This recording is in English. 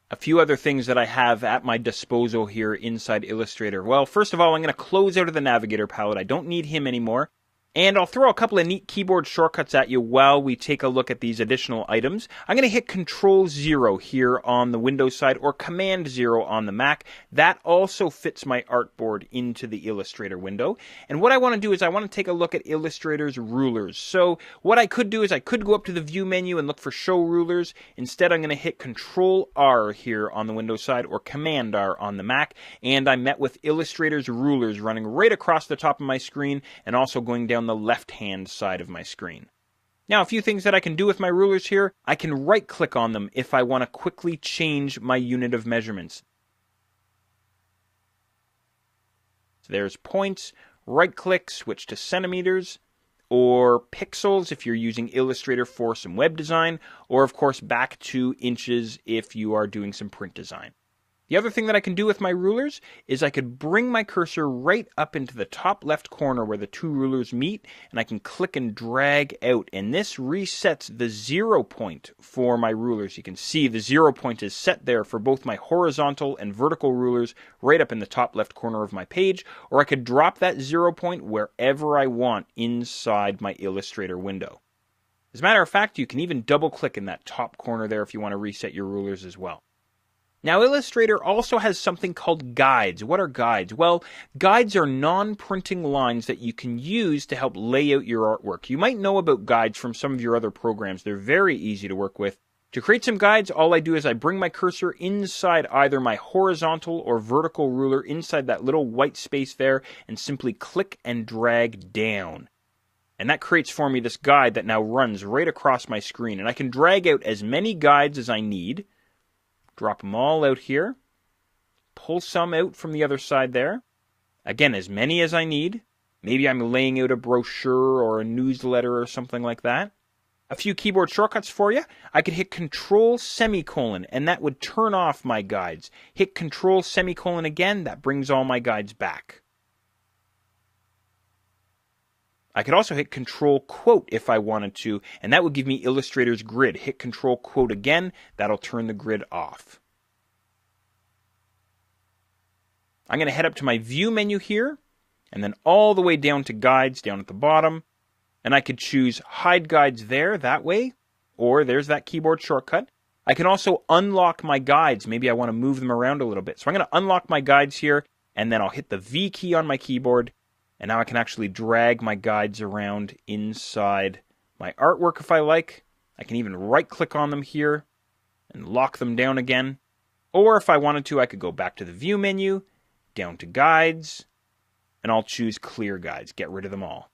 A few other things that I have at my disposal here inside Illustrator. Well, first of all, I'm going to close out of the Navigator palette. I don't need him anymore. And I'll throw a couple of neat keyboard shortcuts at you while we take a look at these additional items. I'm going to hit Control-0 here on the Windows side or Command-0 on the Mac. That also fits my artboard into the Illustrator window. And what I want to do is I want to take a look at Illustrator's rulers. So what I could do is I could go up to the View menu and look for Show Rulers. Instead, I'm going to hit Control-R here on the Windows side or Command-R on the Mac. And I'm met with Illustrator's rulers running right across the top of my screen and also going down the left-hand side of my screen. Now, a few things that I can do with my rulers here. I can right-click on them if I want to quickly change my unit of measurements. So there's points, right-click, switch to centimeters, or pixels if you're using Illustrator for some web design, or of course back to inches if you are doing some print design. The other thing that I can do with my rulers is I could bring my cursor right up into the top left corner where the two rulers meet, and I can click and drag out, and this resets the 0 point for my rulers. You can see the 0 point is set there for both my horizontal and vertical rulers right up in the top left corner of my page, or I could drop that 0 point wherever I want inside my Illustrator window. As a matter of fact, you can even double click in that top corner there if you want to reset your rulers as well. Now, Illustrator also has something called guides. What are guides? Well, guides are non-printing lines that you can use to help lay out your artwork. You might know about guides from some of your other programs. They're very easy to work with. To create some guides, all I do is I bring my cursor inside either my horizontal or vertical ruler inside that little white space there and simply click and drag down. And that creates for me this guide that now runs right across my screen. And I can drag out as many guides as I need. Drop them all out here. Pull some out from the other side there. Again, as many as I need. Maybe I'm laying out a brochure or a newsletter or something like that. A few keyboard shortcuts for you. I could hit Control semicolon and that would turn off my guides. Hit Control semicolon again, that brings all my guides back. I could also hit Control Quote if I wanted to, and that would give me Illustrator's grid. Hit Control Quote again, that'll turn the grid off. I'm going to head up to my View menu here, and then all the way down to Guides down at the bottom, and I could choose Hide Guides there, that way, or there's that keyboard shortcut. I can also unlock my guides. Maybe I want to move them around a little bit. So I'm going to unlock my guides here, and then I'll hit the V key on my keyboard, and now I can actually drag my guides around inside my artwork if I like. I can even right-click on them here and lock them down again. Or if I wanted to, I could go back to the View menu, down to Guides, and I'll choose Clear Guides. Get rid of them all.